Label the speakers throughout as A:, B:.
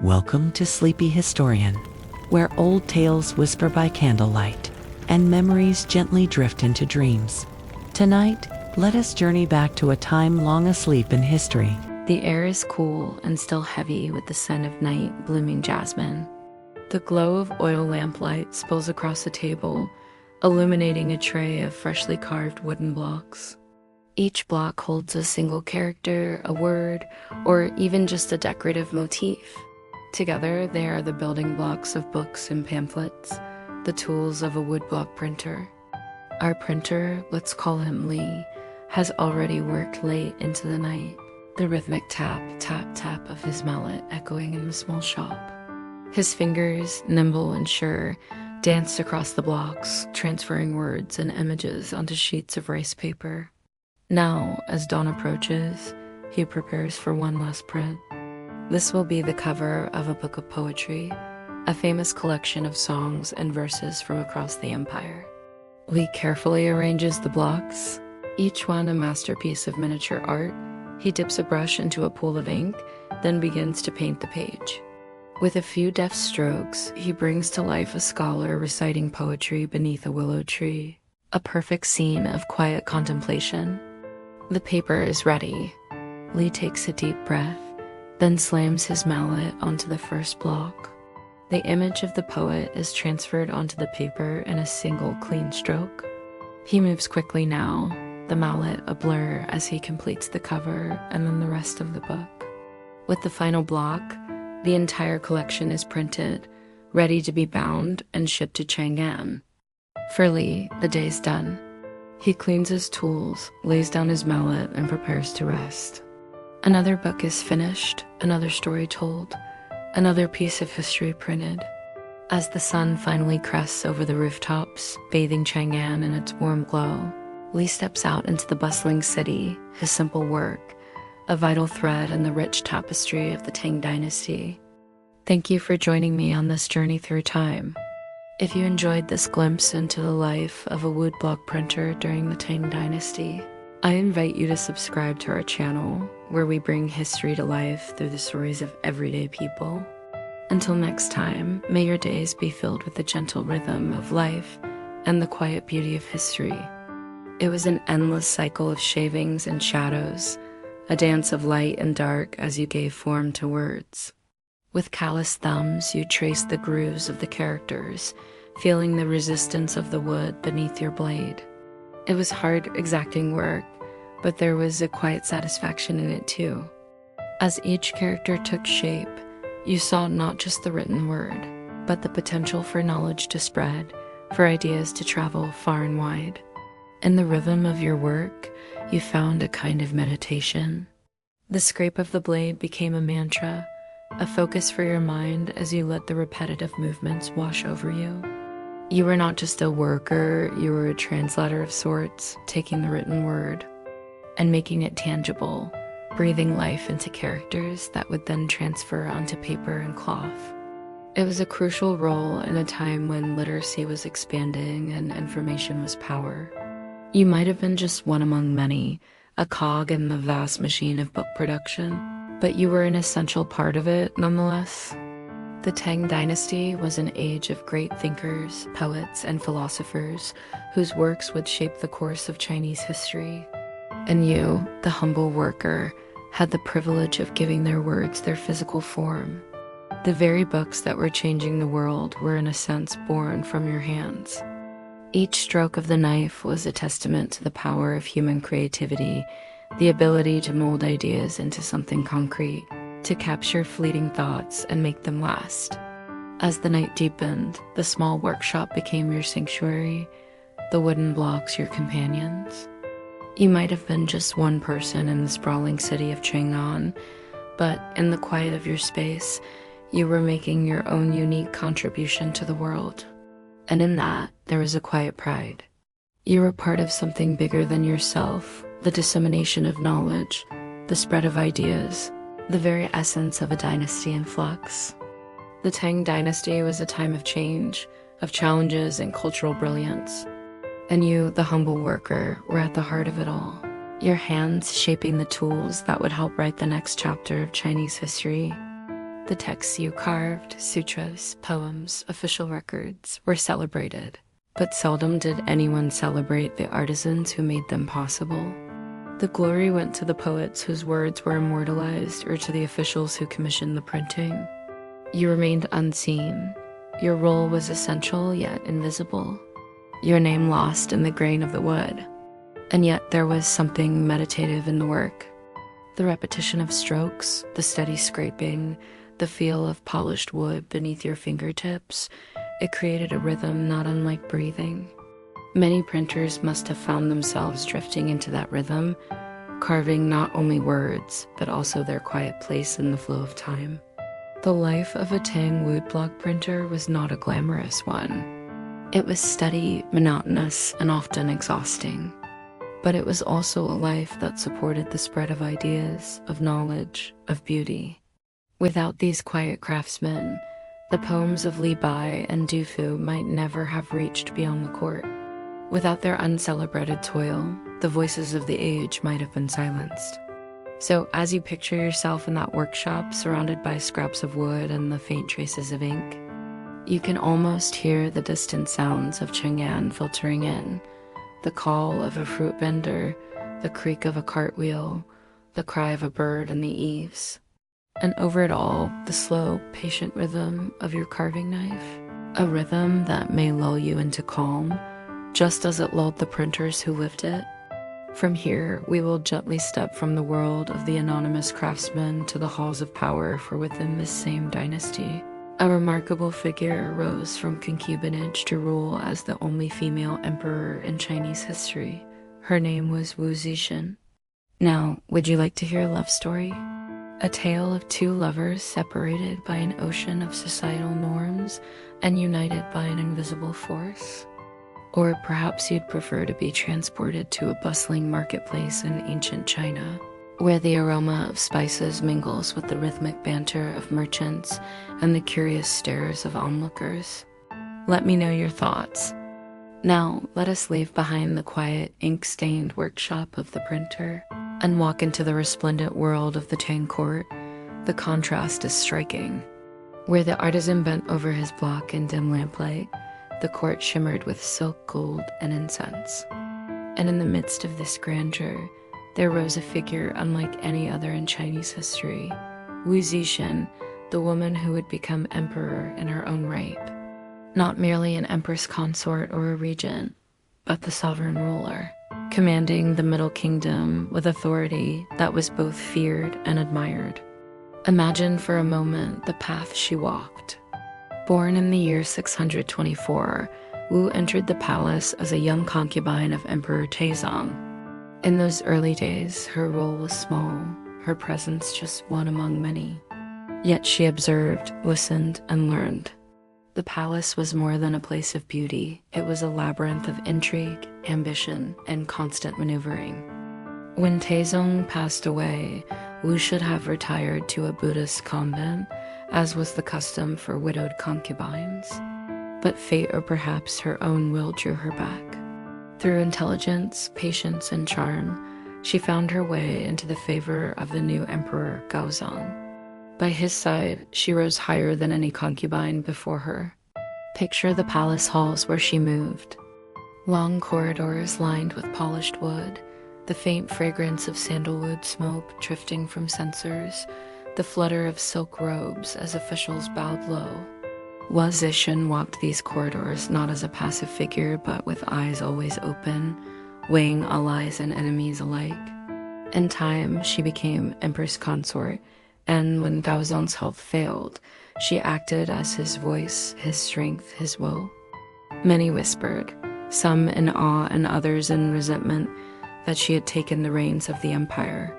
A: Welcome to Sleepy Historian, where old tales whisper by candlelight and memories gently drift into dreams. Tonight, let us journey back to a time long asleep in history.
B: The air is cool and still heavy with the scent of night blooming jasmine. The glow of oil lamplight spills across the table, illuminating a tray of freshly carved wooden blocks. Each block holds a single character, a word, or even just a decorative motif. Together, they are the building blocks of books and pamphlets, the tools of a woodblock printer. Our printer, let's call him Lee, has already worked late into the night, the rhythmic tap, tap, tap of his mallet echoing in the small shop. His fingers, nimble and sure, danced across the blocks, transferring words and images onto sheets of rice paper. Now, as dawn approaches, he prepares for one last print. This will be the cover of a book of poetry, a famous collection of songs and verses from across the empire. Lee carefully arranges the blocks, each one a masterpiece of miniature art. He dips a brush into a pool of ink, then begins to paint the page. With a few deft strokes, he brings to life a scholar reciting poetry beneath a willow tree, a perfect scene of quiet contemplation. The paper is ready. Lee takes a deep breath, then slams his mallet onto the first block. The image of the poet is transferred onto the paper in a single clean stroke. He moves quickly now, the mallet a blur as he completes the cover and then the rest of the book. With the final block, the entire collection is printed, ready to be bound and shipped to Chang'an. For Lee, the day's done. He cleans his tools, lays down his mallet, and prepares to rest. Another book is finished, another story told, another piece of history printed. As the sun finally crests over the rooftops, bathing Chang'an in its warm glow, Lee steps out into the bustling city, his simple work, a vital thread in the rich tapestry of the Tang Dynasty. Thank you for joining me on this journey through time. If you enjoyed this glimpse into the life of a woodblock printer during the Tang Dynasty, I invite you to subscribe to our channel, where we bring history to life through the stories of everyday people. Until next time, may your days be filled with the gentle rhythm of life and the quiet beauty of history. It was an endless cycle of shavings and shadows, a dance of light and dark as you gave form to words. With calloused thumbs, you traced the grooves of the characters, feeling the resistance of the wood beneath your blade. It was hard, exacting work, but there was a quiet satisfaction in it too. As each character took shape, you saw not just the written word, but the potential for knowledge to spread, for ideas to travel far and wide. In the rhythm of your work, you found a kind of meditation. The scrape of the blade became a mantra, a focus for your mind as you let the repetitive movements wash over you. You were not just a worker, you were a translator of sorts, taking the written word and making it tangible, breathing life into characters that would then transfer onto paper and cloth. It was a crucial role in a time when literacy was expanding and information was power. You might have been just one among many, a cog in the vast machine of book production, but you were an essential part of it nonetheless. The Tang Dynasty was an age of great thinkers, poets, and philosophers whose works would shape the course of Chinese history. And you, the humble worker, had the privilege of giving their words their physical form. The very books that were changing the world were in a sense born from your hands. Each stroke of the knife was a testament to the power of human creativity, the ability to mold ideas into something concrete, to capture fleeting thoughts and make them last. As the night deepened, the small workshop became your sanctuary, the wooden blocks your companions. You might have been just one person in the sprawling city of Chang'an, but in the quiet of your space, you were making your own unique contribution to the world. And in that, there was a quiet pride. You were part of something bigger than yourself, the dissemination of knowledge, the spread of ideas, the very essence of a dynasty in flux. The Tang Dynasty was a time of change, of challenges and cultural brilliance. And you, the humble worker, were at the heart of it all. Your hands shaping the tools that would help write the next chapter of Chinese history. The texts you carved, sutras, poems, official records, were celebrated, but seldom did anyone celebrate the artisans who made them possible. The glory went to the poets whose words were immortalized or to the officials who commissioned the printing. You remained unseen. Your role was essential yet invisible. Your name lost in the grain of the wood. And yet there was something meditative in the work. The repetition of strokes, the steady scraping, the feel of polished wood beneath your fingertips, it created a rhythm not unlike breathing. Many printers must have found themselves drifting into that rhythm, carving not only words, but also their quiet place in the flow of time. The life of a Tang woodblock printer was not a glamorous one. It was steady, monotonous, and often exhausting. But it was also a life that supported the spread of ideas, of knowledge, of beauty. Without these quiet craftsmen, the poems of Li Bai and Du Fu might never have reached beyond the court. Without their uncelebrated toil, the voices of the age might have been silenced. So as you picture yourself in that workshop surrounded by scraps of wood and the faint traces of ink, you can almost hear the distant sounds of Chang'an filtering in, the call of a fruit vendor, the creak of a cartwheel, the cry of a bird in the eaves. And over it all, the slow, patient rhythm of your carving knife, a rhythm that may lull you into calm, just as it lulled the printers who lived it. From here, we will gently step from the world of the anonymous craftsman to the halls of power for within this same dynasty. A remarkable figure rose from concubinage to rule as the only female emperor in Chinese history. Her name was Wu Zetian. Now, would you like to hear a love story? A tale of two lovers separated by an ocean of societal norms and united by an invisible force? Or perhaps you'd prefer to be transported to a bustling marketplace in ancient China, where the aroma of spices mingles with the rhythmic banter of merchants and the curious stares of onlookers. Let me know your thoughts. Now, let us leave behind the quiet, ink-stained workshop of the printer and walk into the resplendent world of the Tang court. The contrast is striking. Where the artisan bent over his block in dim lamplight, the court shimmered with silk, gold, and incense. And in the midst of this grandeur, there rose a figure unlike any other in Chinese history, Wu Zetian, the woman who would become emperor in her own right. Not merely an empress consort or a regent, but the sovereign ruler, commanding the Middle Kingdom with authority that was both feared and admired. Imagine for a moment the path she walked. Born in the year 624, Wu entered the palace as a young concubine of Emperor Taizong. In those early days, her role was small, her presence just one among many. Yet she observed, listened, and learned. The palace was more than a place of beauty. It was a labyrinth of intrigue, ambition, and constant maneuvering. When Taizong passed away, Wu should have retired to a Buddhist convent, as was the custom for widowed concubines. But fate, or perhaps her own will, drew her back. Through intelligence, patience, and charm, she found her way into the favor of the new emperor Gaozong. By his side, she rose higher than any concubine before her. Picture the palace halls where she moved. Long corridors lined with polished wood, the faint fragrance of sandalwood smoke drifting from censers, the flutter of silk robes as officials bowed low. Wu Zetian walked these corridors not as a passive figure, but with eyes always open, weighing allies and enemies alike. In time, she became empress consort, and when Gaozong's health failed, she acted as his voice, his strength, his will. Many whispered, some in awe and others in resentment, that she had taken the reins of the empire.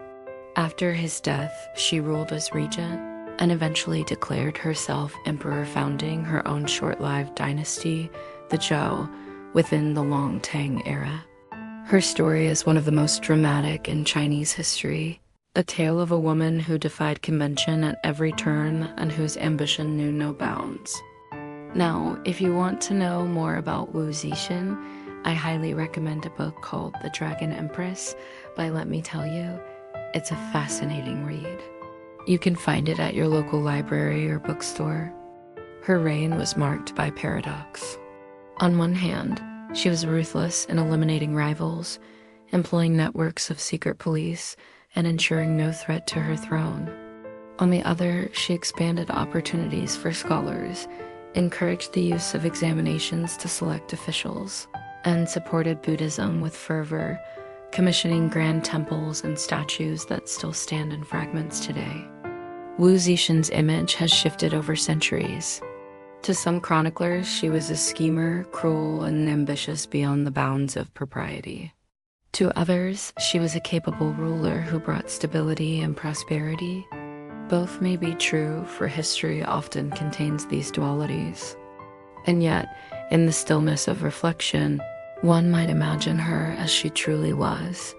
B: After his death, she ruled as regent and eventually declared herself emperor, founding her own short-lived dynasty, the Zhou, within the long Tang era. Her story is one of the most dramatic in Chinese history, a tale of a woman who defied convention at every turn and whose ambition knew no bounds. Now, if you want to know more about Wu Zetian, I highly recommend a book called The Dragon Empress by Let Me Tell You. It's a fascinating read. You can find it at your local library or bookstore. Her reign was marked by paradox. On one hand, she was ruthless in eliminating rivals, employing networks of secret police, and ensuring no threat to her throne. On the other, she expanded opportunities for scholars, encouraged the use of examinations to select officials, and supported Buddhism with fervor, commissioning grand temples and statues that still stand in fragments today. Wu Zetian's image has shifted over centuries. To some chroniclers, she was a schemer, cruel, and ambitious beyond the bounds of propriety. To others, she was a capable ruler who brought stability and prosperity. Both may be true, for history often contains these dualities. And yet, in the stillness of reflection, one might imagine her as she truly was,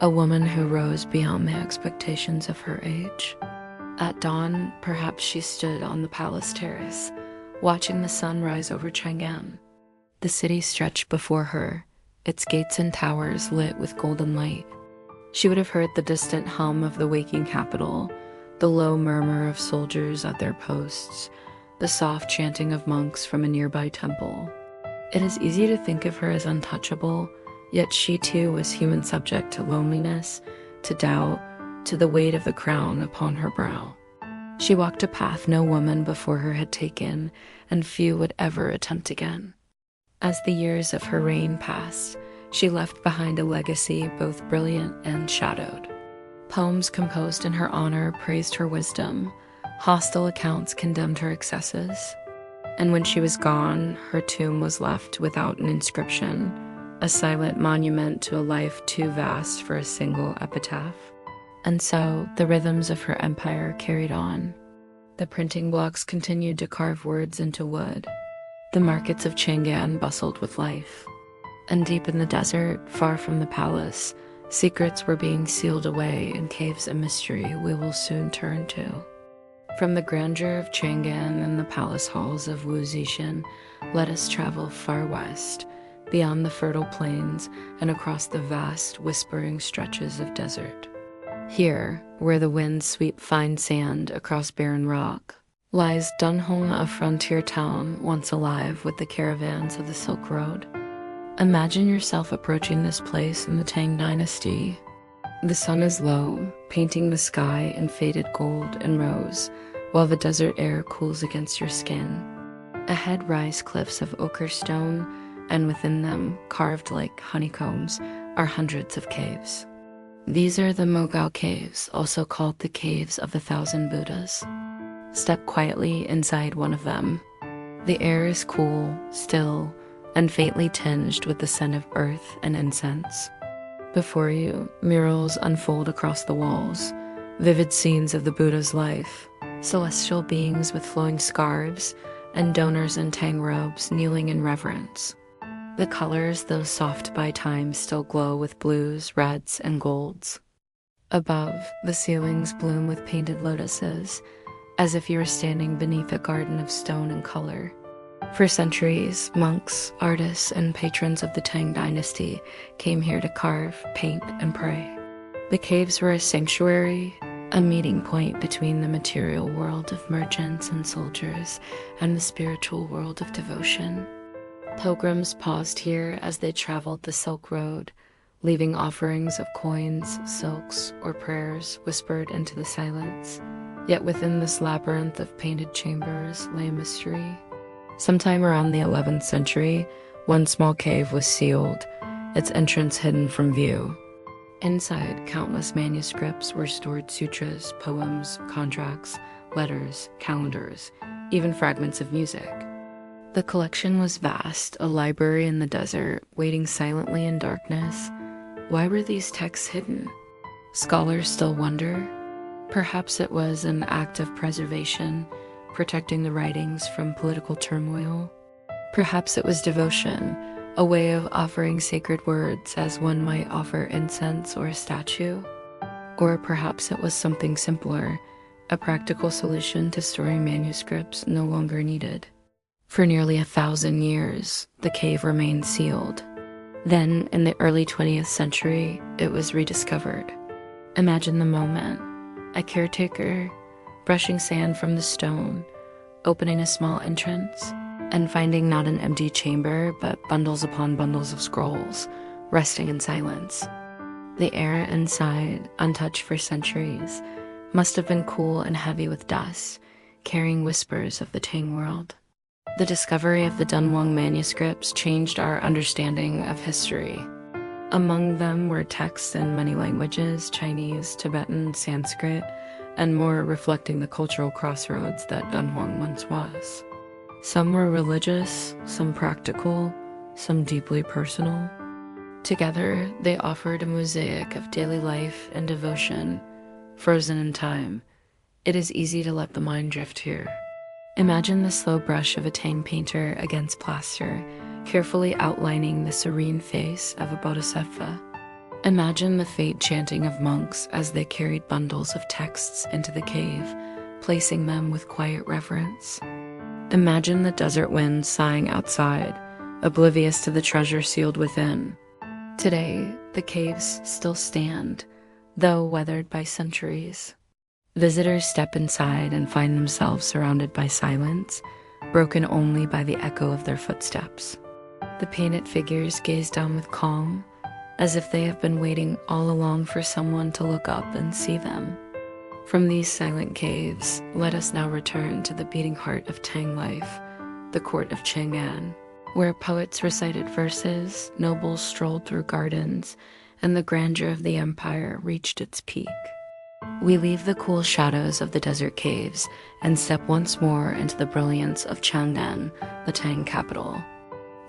B: a woman who rose beyond the expectations of her age. At dawn, perhaps she stood on the palace terrace, watching the sun rise over Chang'an. The city stretched before her, its gates and towers lit with golden light. She would have heard the distant hum of the waking capital, the low murmur of soldiers at their posts, the soft chanting of monks from a nearby temple. It is easy to think of her as untouchable, yet she too was human, subject to loneliness, to doubt, to the weight of the crown upon her brow. She walked a path no woman before her had taken, and few would ever attempt again. As the years of her reign passed, she left behind a legacy both brilliant and shadowed. Poems composed in her honor praised her wisdom, hostile accounts condemned her excesses. And when she was gone, her tomb was left without an inscription, a silent monument to a life too vast for a single epitaph. And so, the rhythms of her empire carried on. The printing blocks continued to carve words into wood. The markets of Chang'an bustled with life. And deep in the desert, far from the palace, secrets were being sealed away in caves of mystery we will soon turn to. From the grandeur of Chang'an and the palace halls of Wu Zetian, let us travel far west, beyond the fertile plains and across the vast, whispering stretches of desert. Here, where the winds sweep fine sand across barren rock, lies Dunhuang, a frontier town once alive with the caravans of the Silk Road. Imagine yourself approaching this place in the Tang Dynasty. The sun is low, painting the sky in faded gold and rose, while the desert air cools against your skin. Ahead rise cliffs of ochre stone, and within them, carved like honeycombs, are hundreds of caves. These are the Mogao Caves, also called the Caves of the Thousand Buddhas. Step quietly inside one of them. The air is cool, still, and faintly tinged with the scent of earth and incense. Before you, murals unfold across the walls, vivid scenes of the Buddha's life, celestial beings with flowing scarves, and donors in Tang robes kneeling in reverence. The colors, though soft by time, still glow with blues, reds, and golds. Above, the ceilings bloom with painted lotuses, as if you were standing beneath a garden of stone and color. For centuries, monks, artists, and patrons of the Tang Dynasty came here to carve, paint, and pray. The caves were a sanctuary, a meeting point between the material world of merchants and soldiers and the spiritual world of devotion. Pilgrims paused here as they traveled the Silk Road, leaving offerings of coins, silks, or prayers whispered into the silence. Yet within this labyrinth of painted chambers lay a mystery. Sometime around the 11th century, one small cave was sealed, its entrance hidden from view. Inside, countless manuscripts were stored: sutras, poems, contracts, letters, calendars, even fragments of music. The collection was vast, a library in the desert, waiting silently in darkness. Why were these texts hidden? Scholars still wonder. Perhaps it was an act of preservation, protecting the writings from political turmoil. Perhaps it was devotion, a way of offering sacred words as one might offer incense or a statue. Or perhaps it was something simpler, a practical solution to storing manuscripts no longer needed. For nearly 1,000 years, the cave remained sealed. Then, in the early 20th century, it was rediscovered. Imagine the moment. A caretaker, brushing sand from the stone, opening a small entrance, and finding not an empty chamber, but bundles upon bundles of scrolls, resting in silence. The air inside, untouched for centuries, must have been cool and heavy with dust, carrying whispers of the Tang world. The discovery of the Dunhuang manuscripts changed our understanding of history. Among them were texts in many languages: Chinese, Tibetan, Sanskrit, and more, reflecting the cultural crossroads that Dunhuang once was. Some were religious, some practical, some deeply personal. Together, they offered a mosaic of daily life and devotion, frozen in time. It is easy to let the mind drift here. Imagine the slow brush of a Tang painter against plaster, carefully outlining the serene face of a bodhisattva. Imagine the faint chanting of monks as they carried bundles of texts into the cave, placing them with quiet reverence. Imagine the desert wind sighing outside, oblivious to the treasure sealed within. Today, the caves still stand, though weathered by centuries. Visitors step inside and find themselves surrounded by silence, broken only by the echo of their footsteps. The painted figures gaze down with calm, as if they have been waiting all along for someone to look up and see them. From these silent caves, let us now return to the beating heart of Tang life, the court of Chang'an, where poets recited verses, nobles strolled through gardens, and the grandeur of the empire reached its peak. We leave the cool shadows of the desert caves and step once more into the brilliance of Chang'an, the Tang capital.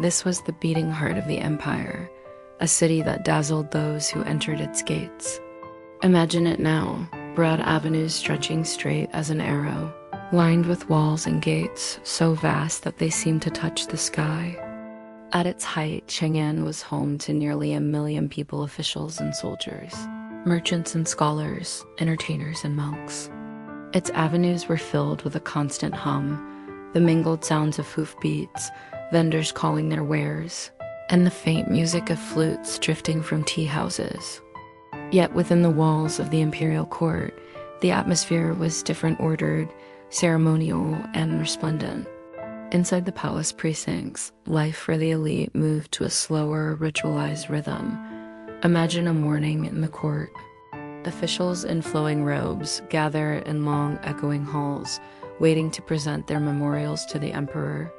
B: This was the beating heart of the empire, a city that dazzled those who entered its gates. Imagine it now, broad avenues stretching straight as an arrow, lined with walls and gates so vast that they seemed to touch the sky. At its height, Chang'an was home to nearly 1 million people, officials and soldiers, merchants and scholars, entertainers and monks. Its avenues were filled with a constant hum, the mingled sounds of hoofbeats, vendors calling their wares, and the faint music of flutes drifting from tea houses. Yet within the walls of the imperial court, the atmosphere was different, ordered, ceremonial, and resplendent. Inside the palace precincts, life for the elite moved to a slower, ritualized rhythm. Imagine a morning in the court. Officials in flowing robes gather in long, echoing halls, waiting to present their memorials to the emperor.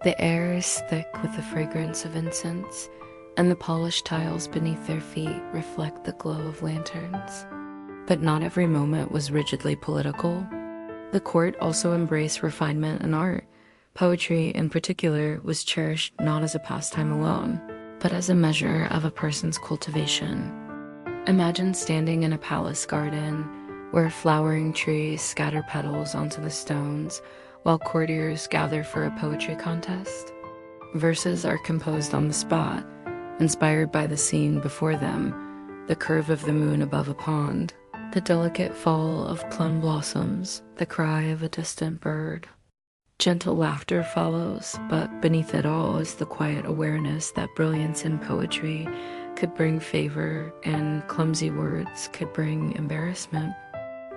B: The air is thick with the fragrance of incense, and the polished tiles beneath their feet reflect the glow of lanterns. But not every moment was rigidly political. The court also embraced refinement and art. Poetry, in particular, was cherished not as a pastime alone, but as a measure of a person's cultivation. Imagine standing in a palace garden where flowering trees scatter petals onto the stones while courtiers gather for a poetry contest. Verses are composed on the spot, inspired by the scene before them, the curve of the moon above a pond, the delicate fall of plum blossoms, the cry of a distant bird. Gentle laughter follows, but beneath it all is the quiet awareness that brilliance in poetry could bring favor and clumsy words could bring embarrassment.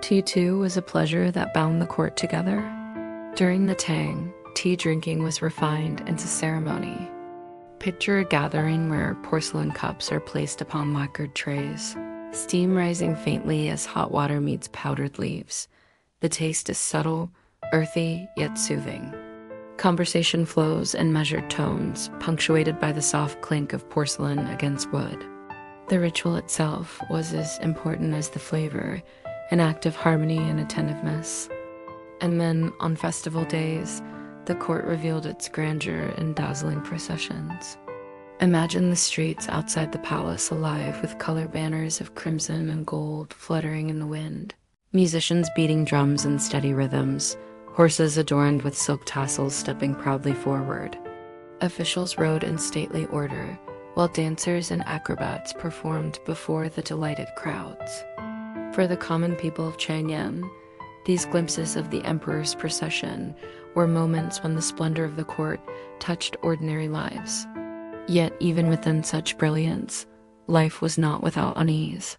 B: Tea, too, was a pleasure that bound the court together. During the Tang, tea drinking was refined into ceremony. Picture a gathering where porcelain cups are placed upon lacquered trays, steam rising faintly as hot water meets powdered leaves. The taste is subtle, earthy, yet soothing. Conversation flows in measured tones, punctuated by the soft clink of porcelain against wood. The ritual itself was as important as the flavor, an act of harmony and attentiveness. And then, on festival days, the court revealed its grandeur in dazzling processions. Imagine the streets outside the palace alive with color banners of crimson and gold fluttering in the wind, musicians beating drums in steady rhythms, horses adorned with silk tassels stepping proudly forward. Officials rode in stately order, while dancers and acrobats performed before the delighted crowds. For the common people of Chang'an, these glimpses of the emperor's procession were moments when the splendor of the court touched ordinary lives. Yet even within such brilliance, life was not without unease.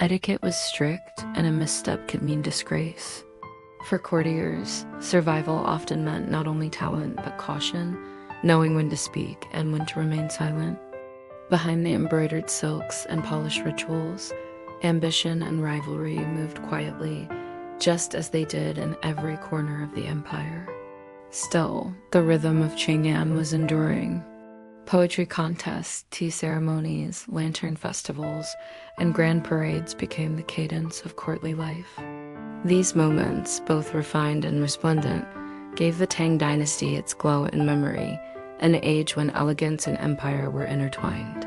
B: Etiquette was strict, and a misstep could mean disgrace. For courtiers, survival often meant not only talent but caution, knowing when to speak and when to remain silent. Behind the embroidered silks and polished rituals, ambition and rivalry moved quietly, just as they did in every corner of the empire. Still, the rhythm of Chang'an was enduring. Poetry contests, tea ceremonies, lantern festivals, and grand parades became the cadence of courtly life. These moments, both refined and resplendent, gave the Tang Dynasty its glow and memory, an age when elegance and empire were intertwined.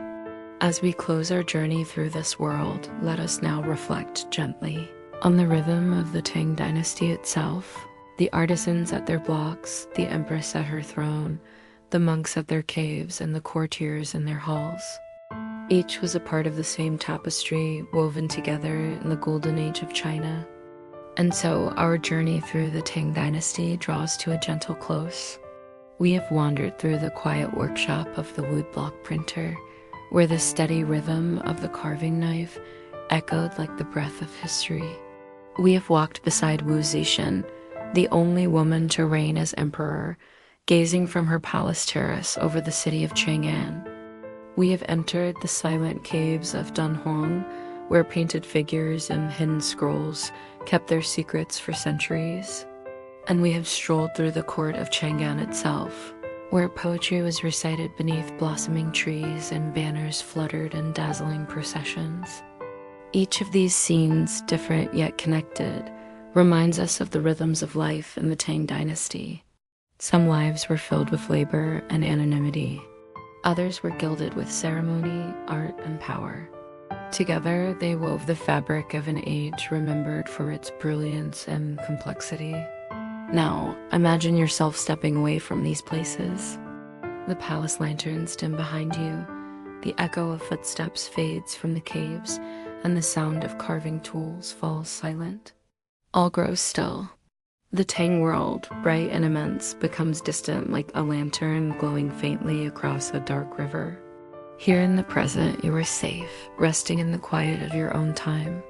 B: As we close our journey through this world, let us now reflect gently on the rhythm of the Tang Dynasty itself, the artisans at their blocks, the empress at her throne, the monks at their caves, and the courtiers in their halls. Each was a part of the same tapestry woven together in the golden age of China. And so our journey through the Tang Dynasty draws to a gentle close. We have wandered through the quiet workshop of the woodblock printer, where the steady rhythm of the carving knife echoed like the breath of history. We have walked beside Wu Zetian, the only woman to reign as emperor, gazing from her palace terrace over the city of Chang'an. We have entered the silent caves of Dunhuang, where painted figures and hidden scrolls kept their secrets for centuries. And we have strolled through the court of Chang'an itself, where poetry was recited beneath blossoming trees and banners fluttered in dazzling processions. Each of these scenes, different yet connected, reminds us of the rhythms of life in the Tang Dynasty. Some lives were filled with labor and anonymity. Others were gilded with ceremony, art, and power. Together, they wove the fabric of an age remembered for its brilliance and complexity. Now, imagine yourself stepping away from these places. The palace lanterns dim behind you, the echo of footsteps fades from the caves, and the sound of carving tools falls silent. All grows still. The Tang world, bright and immense, becomes distant like a lantern glowing faintly across a dark river. Here in the present, you are safe, resting in the quiet of your own time.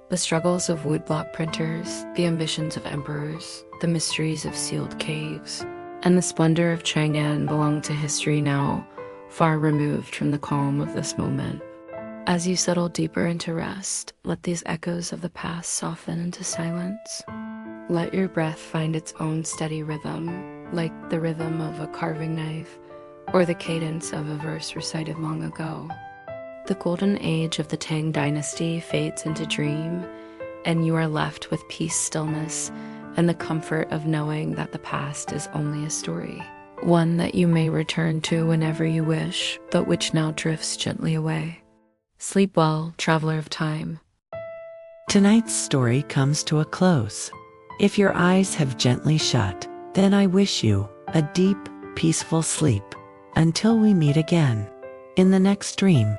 B: The struggles of woodblock printers, the ambitions of emperors, the mysteries of sealed caves, and the splendor of Chang'an belong to history now, far removed from the calm of this moment. As you settle deeper into rest, let these echoes of the past soften into silence. Let your breath find its own steady rhythm, like the rhythm of a carving knife or the cadence of a verse recited long ago. The golden age of the Tang Dynasty fades into dream, and you are left with peace, stillness, and the comfort of knowing that the past is only a story, one that you may return to whenever you wish, but which now drifts gently away. Sleep well, traveler of time.
A: Tonight's story comes to a close. If your eyes have gently shut, then I wish you a deep, peaceful sleep. Until we meet again in the next dream.